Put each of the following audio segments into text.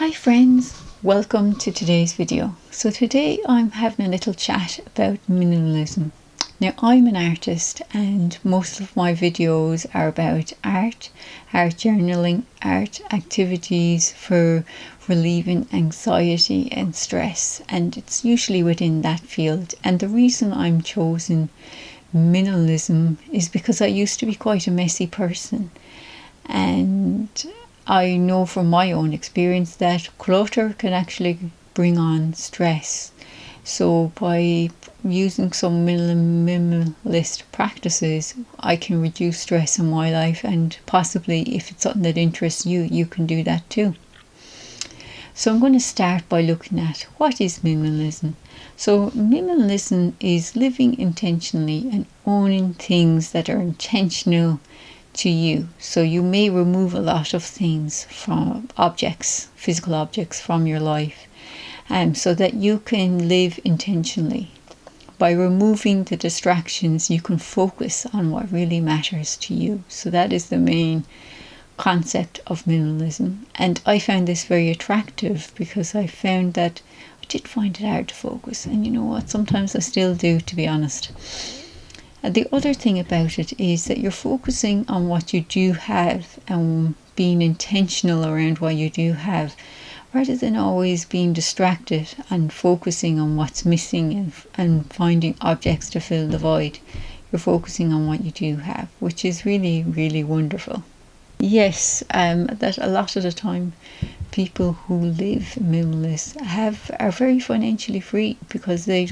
Hi friends, welcome to today's video. So today I'm having a little chat about minimalism. Now I'm an artist and most of my videos are about art journaling, art activities for relieving anxiety and stress, and it's usually within that field. And the reason I'm chosen minimalism is because I used to be quite a messy person, and I know from my own experience that clutter can actually bring on stress. So by using some minimalist practices, I can reduce stress in my life, and possibly if it's something that interests you, you can do that too. So I'm going to start by looking at what is minimalism. So minimalism is living intentionally and owning things that are intentional to you. So you may remove a lot of things from objects, physical objects from your life, so that you can live intentionally. By removing the distractions, you can focus on what really matters to you. So that is the main concept of minimalism. And I found this very attractive because I found that I did find it hard to focus. And you know what? Sometimes I still do, to be honest. The other thing about it is that you're focusing on what you do have and being intentional around what you do have, rather than always being distracted and focusing on what's missing and finding objects to fill the void. You're focusing on what you do have, which is really, really wonderful. Yes, that a lot of the time people who live minimalist are very financially free because they're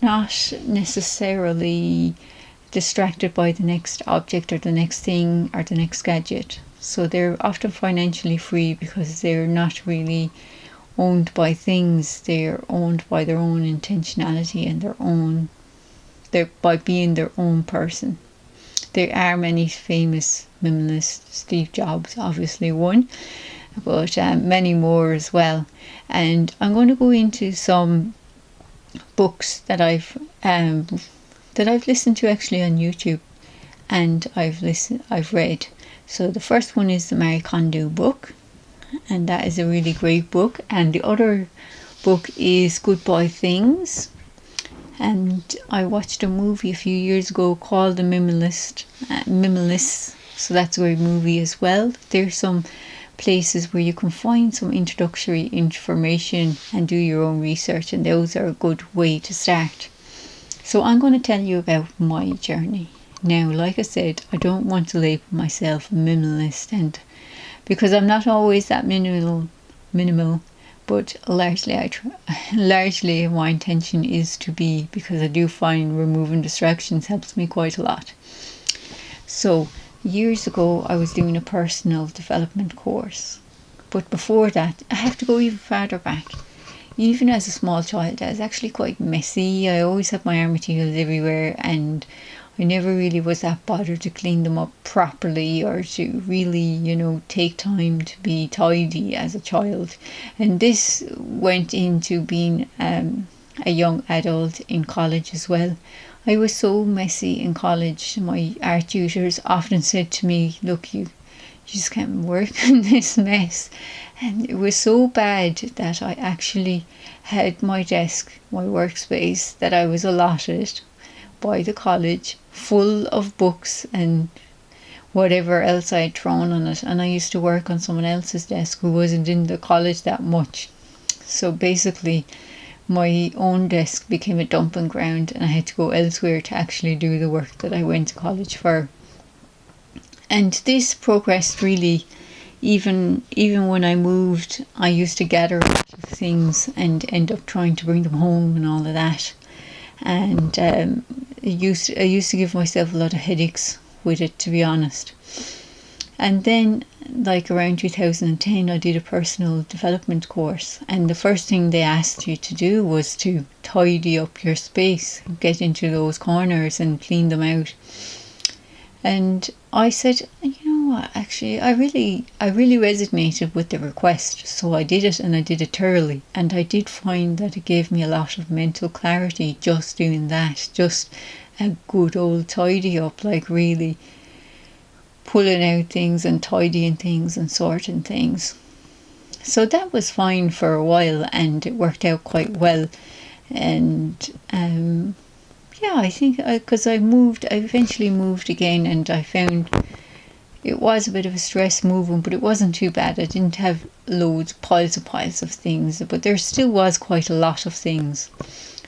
not necessarily distracted by the next object or the next thing or the next gadget. So they're often financially free because they're not really owned by things. They're owned by their own intentionality and they're by being their own person. There are many famous minimalists, Steve Jobs obviously one, but many more as well. And I'm going to go into some books that I've listened to actually on YouTube, and I've read. So the first one is the Kondu book, and that is a really great book. And the other book is Goodbye Things, and I watched a movie a few years ago called The Minimalists. So that's a great movie as well. There's some places where you can find some introductory information and do your own research, and those are a good way to start. So I'm going to tell you about my journey. Now, like I said, I don't want to label myself a minimalist, and because I'm not always that minimal, but largely my intention is to be, because I do find removing distractions helps me quite a lot. So years ago I was doing a personal development course, but before that I have to go even farther back. Even as a small child, I was actually quite messy. I always had my art materials everywhere, and I never really was that bothered to clean them up properly or to really, take time to be tidy as a child. And this went into being a young adult in college as well. I was so messy in college. My art tutors often said to me, look, you just can't work in this mess. And it was so bad that I actually had my desk, my workspace that I was allotted by the college, full of books and whatever else I had thrown on it. And I used to work on someone else's desk who wasn't in the college that much. So basically my own desk became a dumping ground, and I had to go elsewhere to actually do the work that I went to college for. And this progressed really. Even when I moved, I used to gather a lot of things and end up trying to bring them home and all of that. And I used to give myself a lot of headaches with it, to be honest. And then, like around 2010, I did a personal development course, and the first thing they asked you to do was to tidy up your space, get into those corners and clean them out. And I said, you know what, actually I really resonated with the request, so I did it, and I did it thoroughly. And I did find that it gave me a lot of mental clarity just doing that, just a good old tidy up, like really pulling out things and tidying things and sorting things. So that was fine for a while, and it worked out quite well. And yeah, I think because I eventually moved again, and I found it was a bit of a stress moving, but it wasn't too bad. I didn't have piles of things, but there still was quite a lot of things.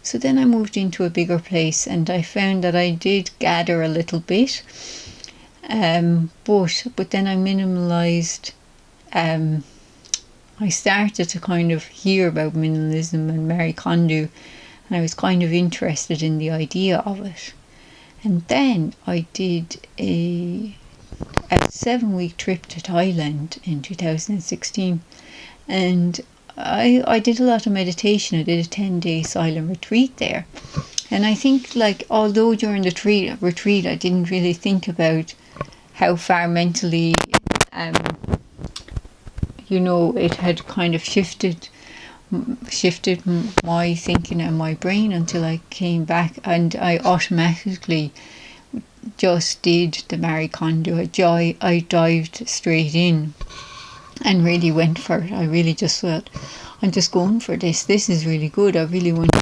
So then I moved into a bigger place, and I found that I did gather a little bit, but then I minimalized. I started to kind of hear about minimalism and Marie Kondo, and I was kind of interested in the idea of it. And then I did a 7-week trip to Thailand in 2016, and I did a lot of meditation. I did a 10-day silent retreat there, and I think, like, although during the retreat I didn't really think about how far mentally it had kind of shifted my thinking and my brain until I came back, and I automatically just did the Marie Kondo. I dived straight in and really went for it. I really just thought, I'm just going for this. This is really good. I really want to,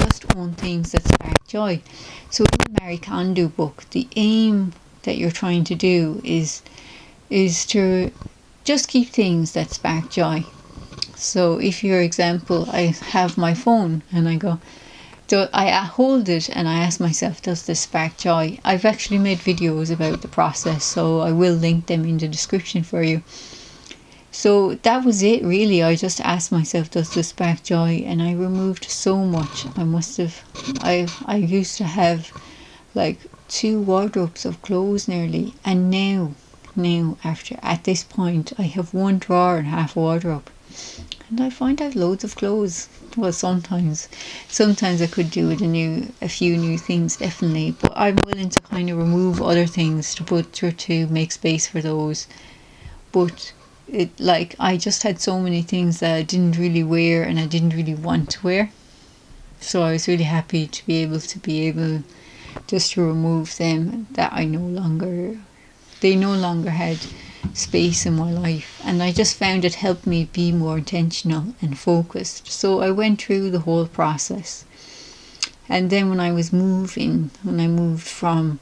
just own things that spark joy. So in the Marie Kondo book, the aim that you're trying to do is to just keep things that spark joy. So if, for example, I have my phone and I hold it and I ask myself, does this spark joy? I've actually made videos about the process, so I will link them in the description for you. So that was it, really. I just asked myself, does this spark joy? And I removed so much. I used to have like 2 wardrobes of clothes nearly, and now at this point I have 1 drawer and half a wardrobe, and I find I've loads of clothes. Well, sometimes I could do with a few new things, definitely, but I'm willing to kind of remove other things to make space for those. But I just had so many things that I didn't really wear and I didn't really want to wear, so I was really happy to be able just to remove them, that they no longer had space in my life. And I just found it helped me be more intentional and focused. So I went through the whole process, and then when I moved from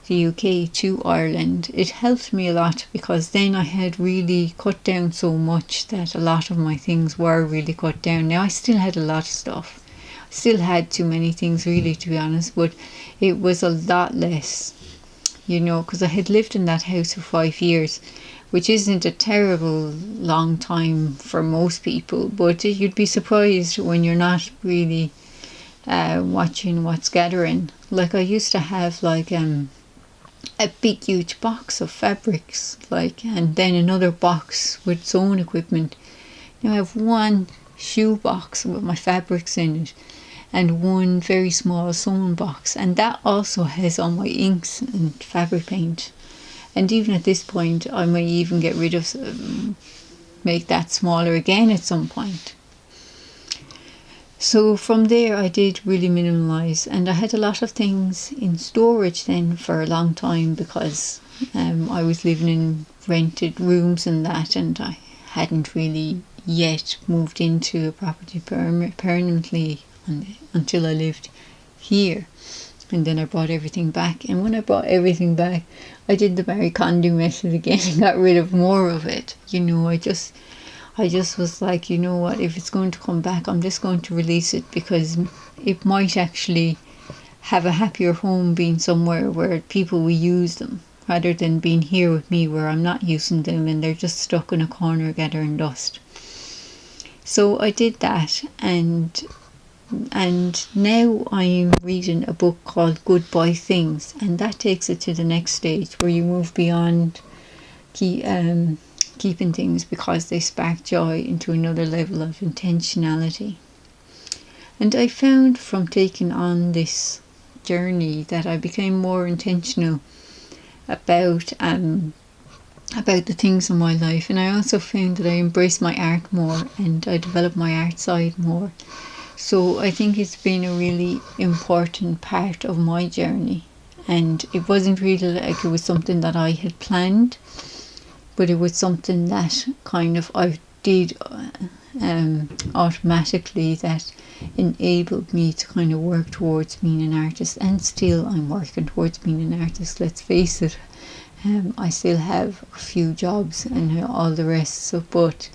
the UK to Ireland, it helped me a lot, because then I had really cut down so much that a lot of my things were really cut down. Now I still had a lot of stuff, still had too many things, really, to be honest, but it was a lot less, because I had lived in that house for 5 years, which isn't a terrible long time for most people, but you'd be surprised when you're not really watching what's gathering. Like, I used to have a big huge box of fabrics, and then another box with sewing equipment. Now I have 1 shoe box with my fabrics in it, and 1 very small sewing box, and that also has all my inks and fabric paint. And even at this point, I might even get rid of, make that smaller again at some point. So from there I did really minimalize, and I had a lot of things in storage then for a long time, because I was living in rented rooms and that, and I hadn't really yet moved into a property permanently until I lived here. And then I brought everything back, and when I brought everything back, I did the Marie Kondo method again and got rid of more of it. I just was like, you know what, if it's going to come back, I'm just going to release it, because it might actually have a happier home being somewhere where people will use them, rather than being here with me where I'm not using them and they're just stuck in a corner gathering dust. So I did that, and now I'm reading a book called Goodbye Things, and that takes it to the next stage, where you move beyond keeping things because they spark joy into another level of intentionality. And I found from taking on this journey that I became more intentional about the things in my life, and I also found that I embraced my art more, and I developed my art side more. So I think it's been a really important part of my journey, and it wasn't really like it was something that I had planned, but it was something that kind of I did automatically, that enabled me to kind of work towards being an artist. And still I'm working towards being an artist, let's face it. I still have a few jobs and all the rest, so but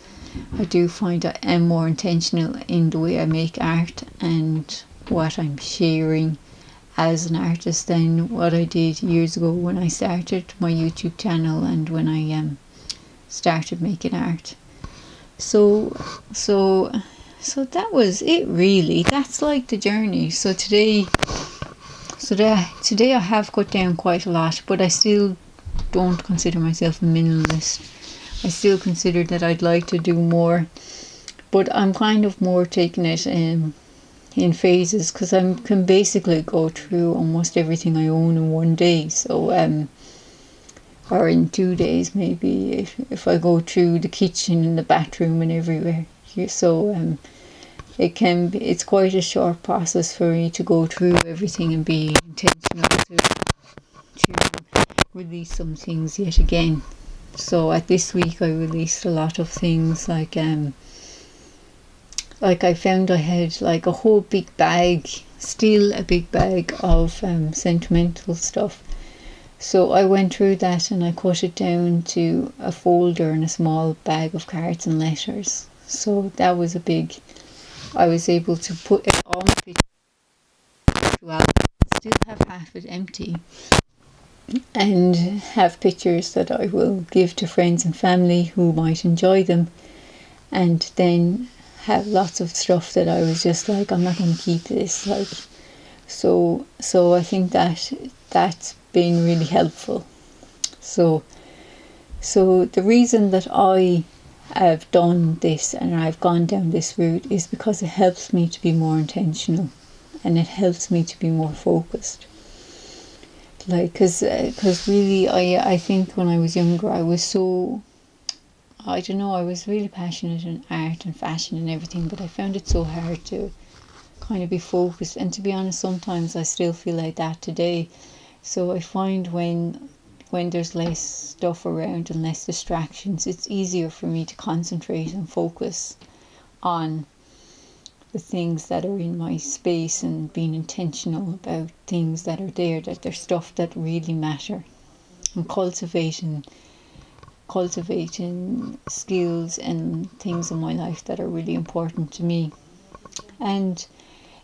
I do find I am more intentional in the way I make art and what I'm sharing as an artist than what I did years ago when I started my YouTube channel and when I started making art. So that was it really. That's like the journey. So today I have cut down quite a lot, but I still don't consider myself a minimalist. I still consider that I'd like to do more, but I'm kind of more taking it in phases, because I can basically go through almost everything I own in one day. So or in 2 days maybe, if I go through the kitchen and the bathroom and everywhere. So it's quite a short process for me to go through everything and be intentional to release some things yet again. So at this week I released a lot of things, like I found I had like a whole big bag, still a big bag of sentimental stuff. So I went through that and I cut it down to a folder and a small bag of cards and letters. So that was I was able to put it all my pictures, well, still have half it empty, and have pictures that I will give to friends and family who might enjoy them, and then have lots of stuff that I was just like, I'm not going to keep this, like, so I think that's been really helpful. So the reason that I have done this and I've gone down this route is because it helps me to be more intentional, and it helps me to be more focused. Like, cause really, I think when I was younger, I was so, I don't know, I was really passionate in art and fashion and everything, but I found it so hard to kind of be focused. And to be honest, sometimes I still feel like that today. So I find when there's less stuff around and less distractions, it's easier for me to concentrate and focus on the things that are in my space and being intentional about things that are there, that they're stuff that really matter, and cultivating skills and things in my life that are really important to me. And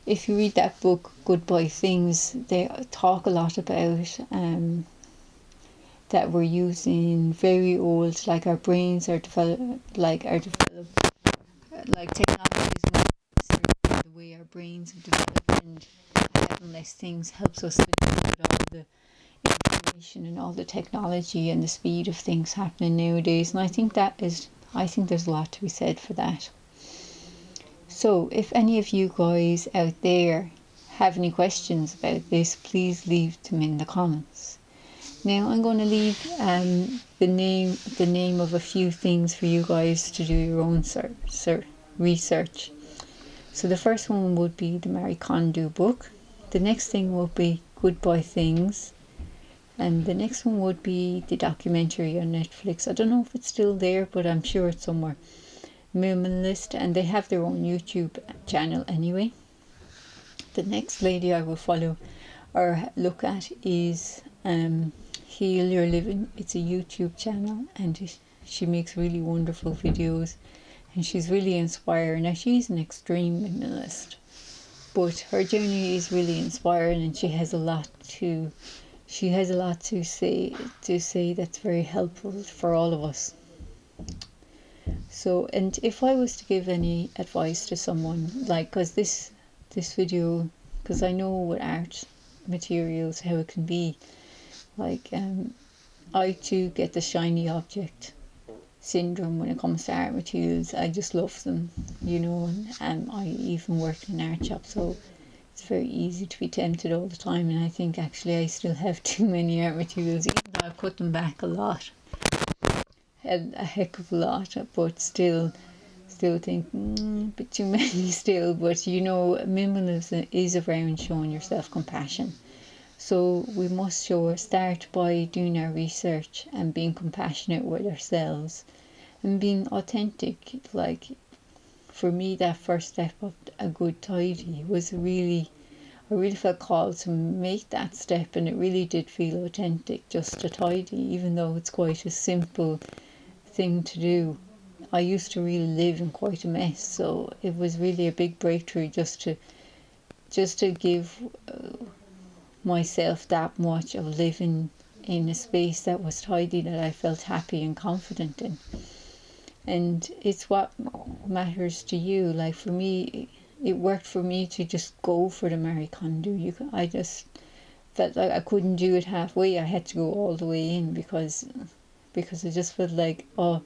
if you read that book, Goodbye Things, they talk a lot about that we're using very old, like our brains are developed, like technology is more necessary, the way our brains are developed, and having less things helps us to deal with all the information and all the technology and the speed of things happening nowadays. And I think there's a lot to be said for that. So if any of you guys out there have any questions about this, please leave them in the comments. Now I'm going to leave the name of a few things for you guys to do your own research. So the first one would be the Marie Kondo book. The next thing would be Goodbye Things. And the next one would be the documentary on Netflix. I don't know if it's still there, but I'm sure it's somewhere. Minimalist, and they have their own YouTube channel anyway. The next lady I will follow or look at is Heal Your Living. It's a YouTube channel, and she makes really wonderful videos, and she's really inspiring. Now, she's an extreme minimalist, but her journey is really inspiring, and she has a lot to say that's very helpful for all of us. So, and if I was to give any advice to someone, like, because this video, because I know with art materials how it can be, like, I too get the shiny object syndrome when it comes to art materials. I just love them, and I even work in an art shop, so it's very easy to be tempted all the time. And I think actually I still have too many art materials, even though I've cut them back a heck of a lot, but still think a bit too many still. But minimalism is around showing yourself compassion, So we must start by doing our research and being compassionate with ourselves and being authentic. Like, for me, that first step of a good tidy was really, I really felt called to make that step, and it really did feel authentic just to tidy, even though it's quite a simple thing to do. I used to really live in quite a mess, so it was really a big breakthrough just to give myself that much of living in a space that was tidy, that I felt happy and confident in. And it's what matters to you. Like, for me, it worked for me to just go for the Marie Kondo. I just felt like I couldn't do it halfway. I had to go all the way in because I just felt like, oh,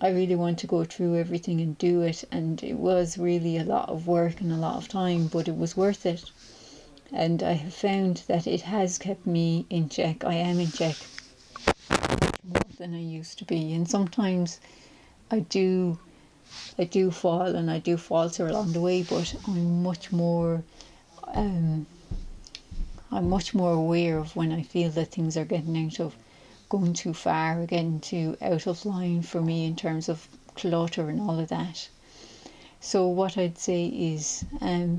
I really want to go through everything and do it. And it was really a lot of work and a lot of time, but it was worth it. And I have found that it has kept me in check. I am in check more than I used to be. And sometimes I do fall and I do falter along the way, but I'm much more aware of when I feel that things are going too far or getting too out of line for me in terms of clutter and all of that. So what I'd say is,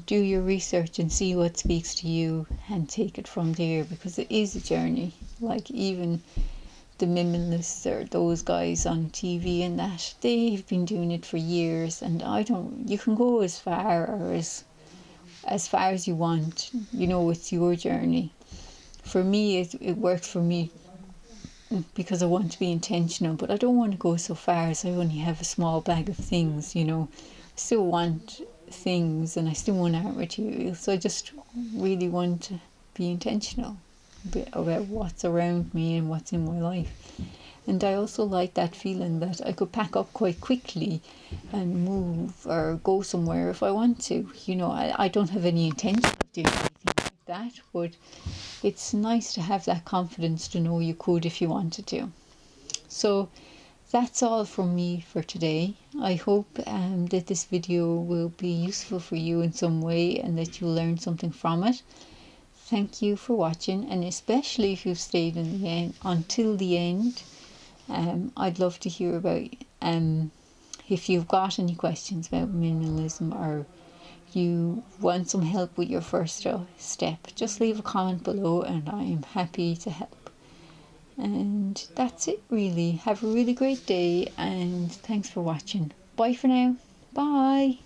do your research and see what speaks to you and take it from there, because it is a journey. Like, even the Minimalists or those guys on TV and that, they've been doing it for years, and you can go as far or as far as you want. It's your journey. For me, it worked for me because I want to be intentional, but I don't want to go so far as I only have a small bag of things. I still want things and I still want art material, so I just really want to be intentional about what's around me and what's in my life. And I also like that feeling that I could pack up quite quickly and move or go somewhere if I want to. I don't have any intention of doing anything like that, but it's nice to have that confidence to know you could if you wanted to. So that's all from me for today. I hope that this video will be useful for you in some way and that you'll learn something from it. Thank you for watching, and especially if you've stayed in the end until the end. I'd love to hear about if you've got any questions about minimalism, or you want some help with your first step. Just leave a comment below and I am happy to help. And that's it, really. Have a really great day, and thanks for watching. Bye for now. Bye.